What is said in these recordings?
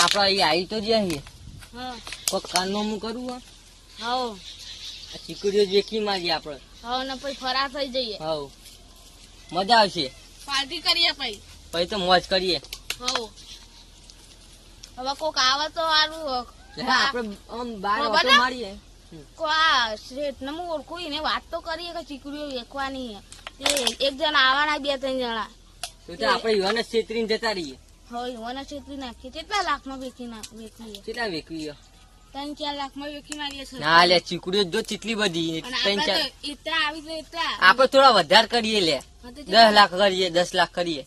આપડા અહીં આવી તો જઈએ હા કોક કાનનો હું કરું હો હાઉ ચીકડીઓ જેકી મારી આપડે હાઉ ને પછી ફરાર થઈ જઈએ હાઉ મજા આવશે પાર્ટી કરીએ પછી પછી તો મોજ કરીએ હાઉ હવે કોક આવે તો સારું આપડે આમ બાર હો, ઓટો બધા? મારીએ આ શેઠ ને હું ઓળખું ને વાત તો કરીએ કે ચીકડીઓ વેચવાની તે એક જણા આવવાના 2-3 જણા તો તો આપડે યુવાને છેતરીને જતા રહીએ હવે મને છેતરી નાખીએ કેટલા લાખમાં વેચીએ કેટલા વેકવીએ 3-4 લાખમાં વેચી મારીએ છે ના લે ચીકડીઓ જો ચીટલી બધી અને 3-4 આપણે તો એટલા આવી તો એટલા આપડે થોડા વધારે કરીએ લે હા તો 10 લાખ કરીએ 10 લાખ કરીએ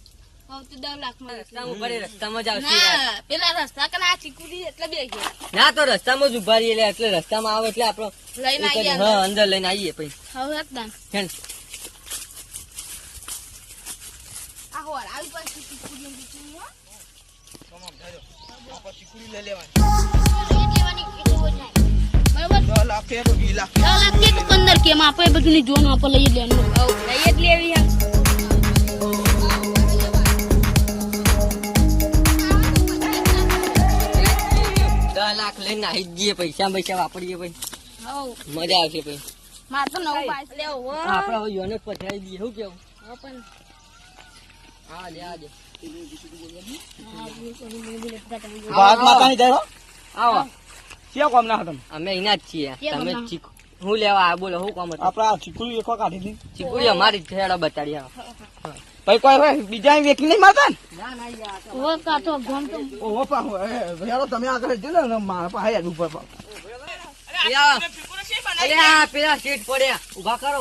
હવે તો 10 લાખમાં વેચી. રસ્તામાં ઉભા રહીએ, રસ્તામાં જ આવશે ના પેલા રસ્તા કે આ ચીકુડી એટલે બે ગયા ના તો રસ્તામાં જ ઉભા રહીએ એટલે રસ્તામાં આવે એટલે આપડે લઈને એ કરીએ. આવીએ હા અંદર લઈને આવીએ પછી હવે એકદમ હેન. આ હોર આવી પાછી ચીકુડી બીચી હો ચીકુડી લઈ લેવાની બરાબર 10 લાખ કે 20 લાખ 10 લાખ કે 15 કેમ આપણે બધું ની જોન આપણે લઈ જ લેવાનું લઈ જ લેવી હે 10 લાખ લઈને આવી જ જઈએ પૈસા વાપરીએ પછી હઉ મજા આવશે પછી માર તો નવું બાઈક લેવો હો આપડે હવે યુવાને પછાડી દઈએ શું કેવું હવે પણ હા લે આ દે ભારત માતાની જય હો આવો ક્યાં કામ ના હતા અમે અહીંના જ છીએ ક્યાં તમે ગામના? ચીકુ હું લેવા આ બોલો શું કામ હતું આપડે આ ચીકુડી એકવા કાઢી હતી ચીકુડી અમારી જ છે હેડો બતાડી આવો ભાઈ કોઈ હવે બીજા વેકી નહીં મારતા ને ના ના યાર ઓ કાતો ગમ તો ઓહો પા યારો તમે આગળ જજો ને મારા પાસે યાર ઉપર પા અલે આ પેલા સીટ પડ્યા ઉભા કરો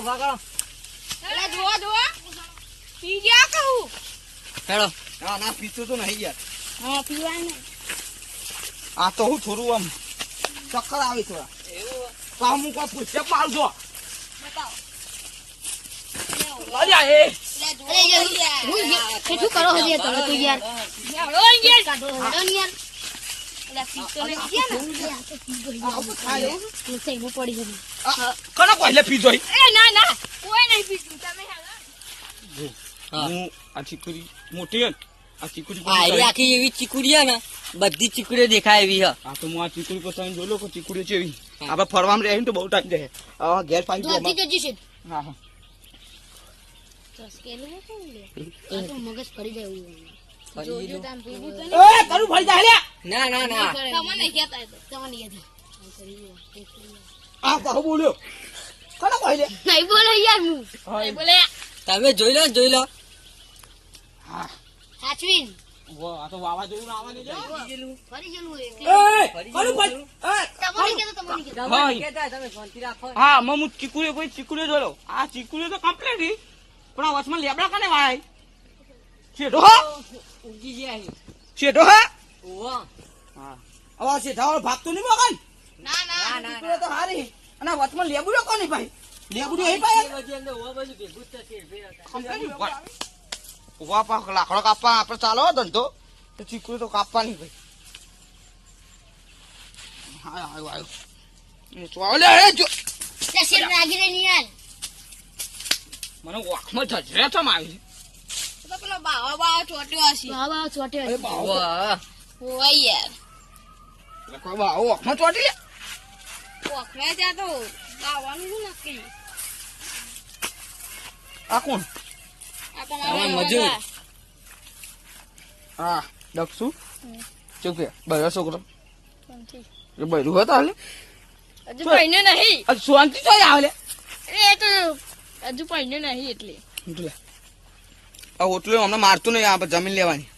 અરે જો પી ગયા કહું હેડો ના ના પીતું તો નહીં યાર હા પીવાય ને આ તો હું થોડું આમ ચક્કર આવી થોડા પા હું કોઈ પૂછે મારું છો બતાવો અલ્યા એ અરે યાર હું કેટલું કરો હજી તમે તો યાર ઓ યાર કાઢો હેડો ને યાર અલા પીતો ને ગયા ને તું સહી મો પડી ગઈ કનો પહેલે પીધો એ ના ના કોઈ નહીં પીતું તમે હેડો હા. હું આ ચીકુડી મોટી હે ને, આ ચીકુડી આ એરી આખી એવી ચીકુડી હે ને બધી ચીકુડીઓ દેખાય એવી હે આ તો હું આ ચીકુડી પસંદ જોઈ લો કે ચીકુડી ચેવી આપણે ફરવામાં રહે ને તો બહુ ટાઈમ રહે આ ગેર પાઈ દો જલ્દી જજી છે હા હા તો સ્કેલ હે કે લે આ તો મગજ ફરી જાય એવું ફરી જો ગયું. તામ પીવું તો એ તારું ફરી જાય લ્યા ના ના ના તમને કહેતા તમને યાદ આ કહું બોલ્યો કનો પહેલે નહીં બોલે યાર હું હા નહીં બોલે તમે જોઈ લો હા સાચવીન આ તો વાવા જેવું આવવાની છે ફરી ગયેલું એ ફરી કનું ફરી તમને કહેતો તમને કહેતો હા. તમે કહેતા તમે શાંતિ રાખો હા હું ચીકુડી કોઈ ચીકુડી જોઈ લો આ ચીકુડી તો કમ્પ્લીટ હતી પણ આ વચમાં લેબડા કને વાય શેઠો હા ઉગી ગયા અહીં શેઠો હા ઓહો હા હવે શેઠા ભાગતું નહીં મગન ના ના ના ચીકુડી તો હારી અને આ વચમાં લેબુડો કોની ભાઈ લેબુડો એ ભાઈ બધી અંદર ઓહો બધું ભેગું જ થશે ભેગા. ઉભા પાક લાકડો કાપવા આપણે ચાલો ધંધો તો ચીકુડી તો કાપવાની ભાઈ હા આવ્યો ચાલે હે જો જશે રાગી રે ની યાર મને વાખમાં જજરે થમ આવી તો પેલો બાવા ચોટ્યો હશે બાવા ચોટ્યો અરે બાવો વાહ ઓય યાર કોઈ બાવો વાખમાં ચોટી લે ઓખરે જા તો બાવાનું શું નક્કી આ કોણ આ તો આવા મજૂર. હા ડકસુ ચૂકે બૈરો છોકરો એ બૈરું હતા હાલે હજુ પૈને નહીં આ શાંતિ તો આવે એ તો હજુ પૈને નહીં એટલે લે આ ઓટલું અમને મારતું નહીં આપણે જમીન લેવાની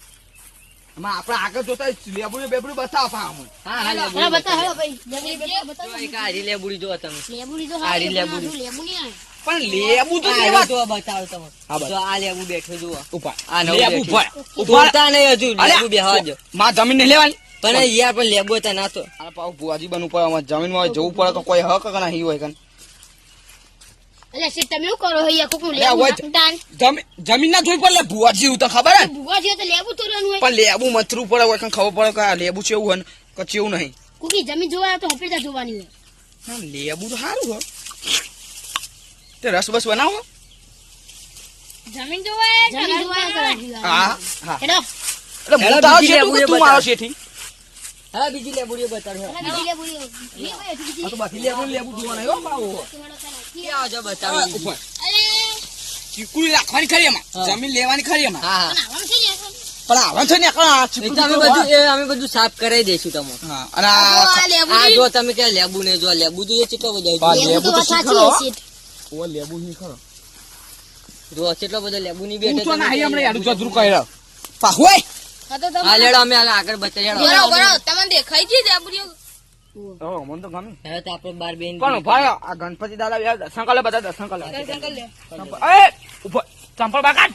આમાં આપણે આગળ જોતા લેબુડી બેબુડી બતાવો પા અમને હા હા લેબુ હા બતા હેલો ભાઈ જલ્દી બતા જો એક આ રીલે બુડી જો તમે લેબુ લીધો આ રી લેબુ. લેબુ નહીં આવે પણ લેબુ તો આ લેવા જો બતાવો તમે હા, બસ. જો આ લેબુ બેઠો જુઓ ઉભા આ નવું લેબુ બેઠું. ઉભા બોલતા નહીં હજુ લેબુ બેહવા દો માં જમીન નહીં લેવાની પણ યાર પણ લેબુ તો ના તો આ પાઉ ભુવાજી બનવું પડે અમારે જમીનમાં જવું પડે તો કોઈ હક કે નહીં હોય કન એટલે સીટ તમે શું કરો હૈયા કોકનું અલ્યા, લેબુ હોય જ. નાખતા જમીન ના જોઈ પડે ભુવાજી એવું તો ખબર હે ભૂગા છે તો લેબુ તોડવાનું હોય પણ લેબુ મથરું પડે હોય કન ખબર પડે કે આ લેબુ છે એવું હે કે ચેવું નહીં કોકી જમીન જોવા તો હપેટા જોવાની હોય ના, લેબુ તો સારું હોય તે રસ બસ બનાવો જમીન જોવા હા હા હેડો એટલે હેડો હું તારો બીજી શેઠું કે લેબુ એ તું મારો બતાવ. શેઠી હા બીજી લેબુડીઓ બતાડો અને બીજી લેબુડી એ ભાઈ બીજી આ તો બધી લેબુ જોવા નહીં હો બાવો ક્યાં આવજો બતાવી બીજી. ઉપર અરે ચીકુડી રાખવાની ખરી એમાં હા. જમીન લેવાની ખરી એમાં હા હા પણ આવવાનું થઈ જશે પણ આવા છે ને આ એ ચીકુડી તો અમે તો બધું અમે બધું સાફ કરાવી દઈશું તમને. હા અને આ આ આ જો તમે કે લેબુ ને જો લેબુ જોઈએ કેટલો બધો હા, છે. લેબુ લેબુ તો તો સાચી શીખરો. હશે ઓ લેબુ ની ખરો જો કેટલો બધો લેબુ ની તું બેઠે તો તમે નહીં કે હમણાં લેબુ યાર જદરું કહી રહ્યો પાહોય હા તો તમે હા લેડો અમે આગળ બતાવી બરાબર તમને દેખાય છે લેબુડીઓ ઓ મને તો ગમે હવે તો આપણે બાર બેન પણ ભાઈ આ ગણપતિ દાદા યાર દર્શન કરે બધા દર્શન કરે લે એ ઉપર ચંપલ બાકાત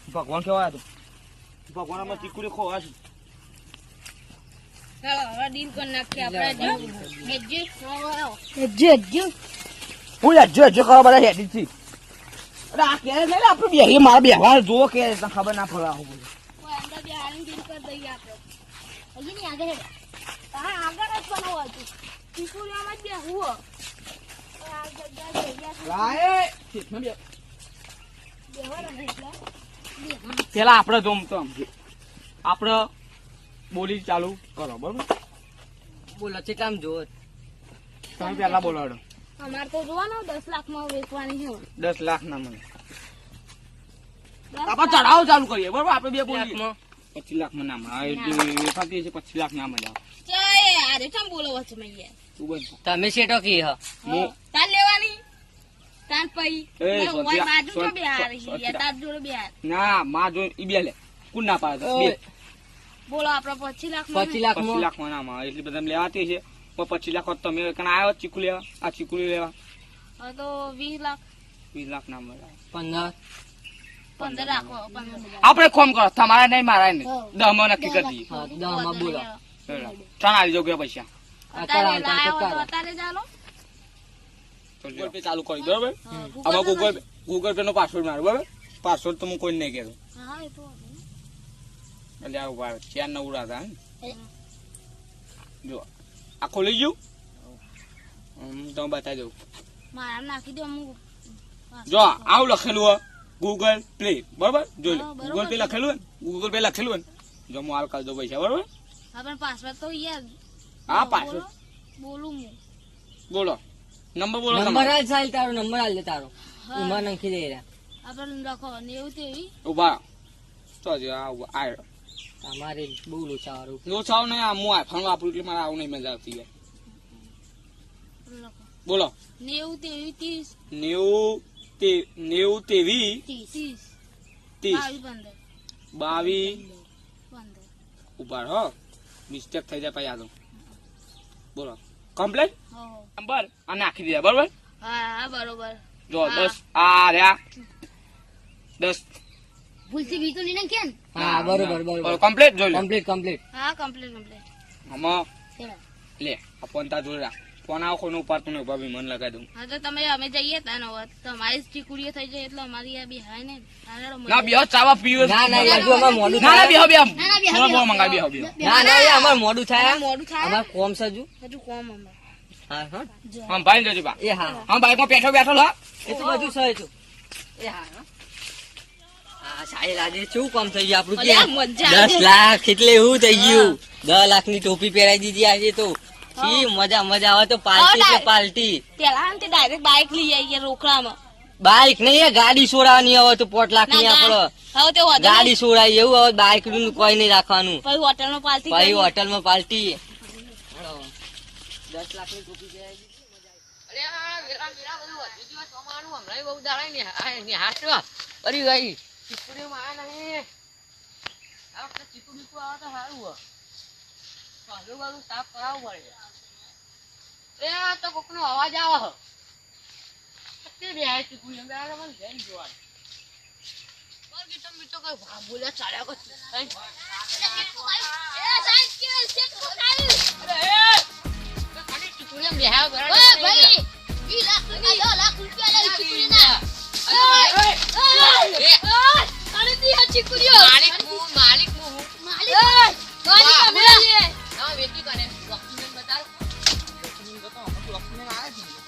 ભગવાન કેવા હતું ભગવાન માં ચીકુડી ખોવા છે ચાલો હવે ડીલ કરી નાખીએ આપણે જો હેજો હું યાર જો ખબર બધા હેડી છે અરે આ કે નહીં આપણે બેહી મારા બેહવા જો કે તને ખબર ના પડે આવું બધું કોઈ અંદર બે હાલીને ડીલ કરી દઈએ આપણે હજી નહીં આગળ હેડો હા આગળ જ બનાવવા હતું ચીકુડીઓમાં જ બેહવું આ જગ્યા જગ્યા લાય ઠીક ને બેહવાનું નહીં એટલે પેલા આપણે જોમ તો આપણે બોલી ચાલુ કરો બરોબર બોલો કેટલામ જો તમે પેલા બોલાડો અમારે તો જોવાનો 10 લાખમાં વેચવાની છે 10 લાખ ના મને આપણે ચડાવ ચાલુ કરીએ બરોબર આપણે બે બોલીએ લાખમાં? 25 લાખ માં ના મળે વેચાતી છે 25 લાખ ના મળે ચાય આરે ચમ બોલો વચ્ચે મૈયા તું બોલ તમે શેટો કી હ હું તાર લેવાની તાર પઈ એ ઓય સોતિયા, બાજુ તો સોત- બિહાર સોતિયા. યાર તાર જોડે બિહાર ના માં જો ઈ બે લે કોણ ના પાડે બે બોલો આપણે 25 લાખમાં 25 લાખ 25 લાખ માં ના મળે એટલી બધા લેવાતી છે પણ 25 લાખ હોત તમે કણ આવ્યો ચીકુ લેવા આ ચીકુ લેવા હવે તો 20 લાખ 20 લાખ ના મળે 15 15 રાખો 15 આપણે કોમ કરો તમારા નહીં મારા નહીં હા. 10 માં નક્કી કરી દઈએ હા 10 માં બોલો ચાલ આવી જાવ પૈસા અત્યારે લાયો તો અત્યારે ચાલો ગૂગલ પે ચાલુ કરી બરોબર હા, આમાં Google ગૂગલ પે નો પાસવર્ડ મારો બરોબર પાસવર્ડ તો હું કોઈ નહીં કહેતો હા એ તો એટલે આ ઉભા ચાર ના ઉડાતા એ. જો આ ખોલી ગયું તમે બતાવી દઉં મારા નાખી દો અમુક જો આવું લખેલું હોય ગૂગલ પ્લે બરોબર જોઈ લો હા, બરોબર ગૂગલ પે છે. લખેલું હોય ને ગૂગલ પે લખેલું હોય ને જો હું હાલ કરી દઉં પૈસા બરોબર આપણે પાસવર્ડ તો યાર હા પાસવર્ડ બોલું હું બોલો નંબર બોલો નંબર તમારો આલ સાલ તારો નંબર આલ દે તારો હા. એમાં નાખી દે રા આપણે લખો 90 તેવી ઉભા તો જો આ તમારે બહુ લોચા વાળું નો છાવ નહીં આ હું આઈફોન વાપરું એટલે મારે આવું નહીં મજા આવતી યાર લખો બોલો 90 તેવી 90 તેવી 30 30 22 22 15 ઉભા હો મિસ્ટેક થઈ જાય પછી આ તો બોલો કમ્પ્લેટ હો નંબર આ નાખી દીધા બરોબર હા હા બરોબર જો હા. 10 આ રહ્યા 10 ભૂલથી બીજું નહીં નાખ્યા ને હા બરોબર બરોબર કમ્પ્લેટ જોઈ લો કમ્પ્લીટ કમ્પ્લીટ હા કમ્પ્લીટ આમાં ચલો લે આ ફોન તા જોઈ રાખ ફોન આવો કોઈનું ઉપાડતું નહીં ભાભી મને લગાવી દઉં હા તો તમે અમે જઈએ તા નો તમારી ચીકુડીઓ થઈ જાય એટલે અમારી આ બી હાય ને હાલો ના બેહો ચાવા પીવો ના ના યાર જો અમાર મોડું ના ના થાય બેહો બેહો ના, બેહો, મને બહુ બેહો. મંગાવી બેહો બેહો ના ના યાર અમાર મોડું થાય મોડું થાય અમાર કોમ સજુ હજુ કોમ અમે હા હા હા ભાઈ જજો બા એ હા હા બાઈકમાં બેઠો બેઠો લો એ તો બધું સહે છું એ હા હા હા સાહેબ આજે શું કામ થઈ ગયું આપણું કે અલ્યા, મજા આવી. 10 લાખ એટલે એવું થઈ ગયું 10 લાખ ની ટોપી પહેરાઈ દીધી આજે તો ઈ મજા મજા આવે તો પાર્ટી એટલે પાર્ટી પેલા તે ડાયરેક્ટ બાઇક લઈ આવીએ રોકડામાં બાઈક નહીં એ ગાડી સોડાવાની આવે તો 5 લાખ ની ના, આપડે હવે તે હોટલ ગાડી સોડાય એવું હવે બાઈક નું કોઈ નહીં રાખવાનું પછી હોટલમાં પાર્ટી ભાઈ કરી હોટલમાં પાર્ટી 10 લાખ ની ટોપી પહેરાઈ દીધી અરે આ વેરા વેરા બધું વધી ગયું તમારું હમણાં બહુ દાડા ને આ હાથમાં અરે ભાઈ ચીકુડીમાં આ નહીં આ વખતે ચીકુડી તો આવે તો સારું હોય પાછું બધું સાફ કરાવવું પડે એ આ તો કોકનો અવાજ આવે છે તે બે આ ચીકુડી બે આ મને જઈને જોવાનું બોલ કે તમે તો કઈ ભા બોલ્યા ચાલ્યા કો ખાલી ચીકુડી બેહા ઓય ભાઈ 20 લાખ રૂપિયા 10 લાખ રૂપિયા લઈ ચીકુડીના અરે દી ચીકુડીઓ માલિક હું માલિક વાહ. અમે હા વેચી કરે ડોક્યુમેન્ટ બતાવ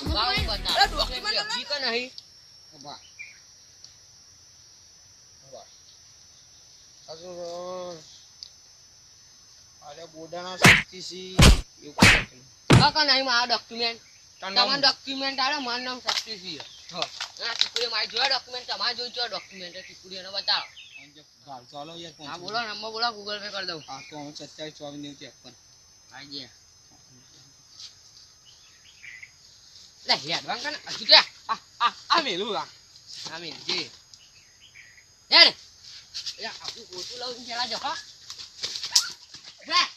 વાવ બતાવ ડોક્યુમેન્ટ જી કે નહીં અરે બોડાના શક્તિસિંહ એવું કંઈ લખેલું. કાકા નહીં મારા ડોક્યુમેન્ટ તારું નામ તમારા ડોક્યુમેન્ટ આલે મારું નામ શક્તિસિંહ હા. આ ટીકુડી મારી જોયા ડોક્યુમેન્ટ તમારે જોઈ જો ડોક્યુમેન્ટ ટીકુડી એને બતાવો ચાલો યાર હા બોલો નંબર બોલો ગૂગલ પે કરી દઉં હા તો હું 27 24 90 53. આવી ગયા લે હેડવાન કને હજુ કે આ મેલું આ આમીન જી હેડ યા આપું ઓછું લાવું પેલા જો હા જા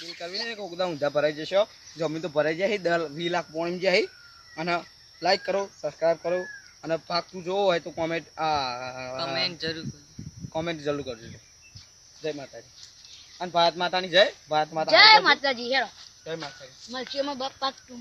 બિલ કરવી ને કોક દા ઊંધા ભરાઈ જશો જમીન તો ભરાઈ જાય 20 લાખ પોણી જાય અને લાઈક કરો સબસ્ક્રાઇબ કરો અને પાકું જોવો હોય તો કોમેન્ટ કમેન્ટ જરૂર કરજો. કોમેન્ટ જરૂર કરજો. જય માતાજી અને ભારત માતાની જય ભારત માતા જય માતાજી હેરો જય માતાજી મળશે માં બાપ પાક તું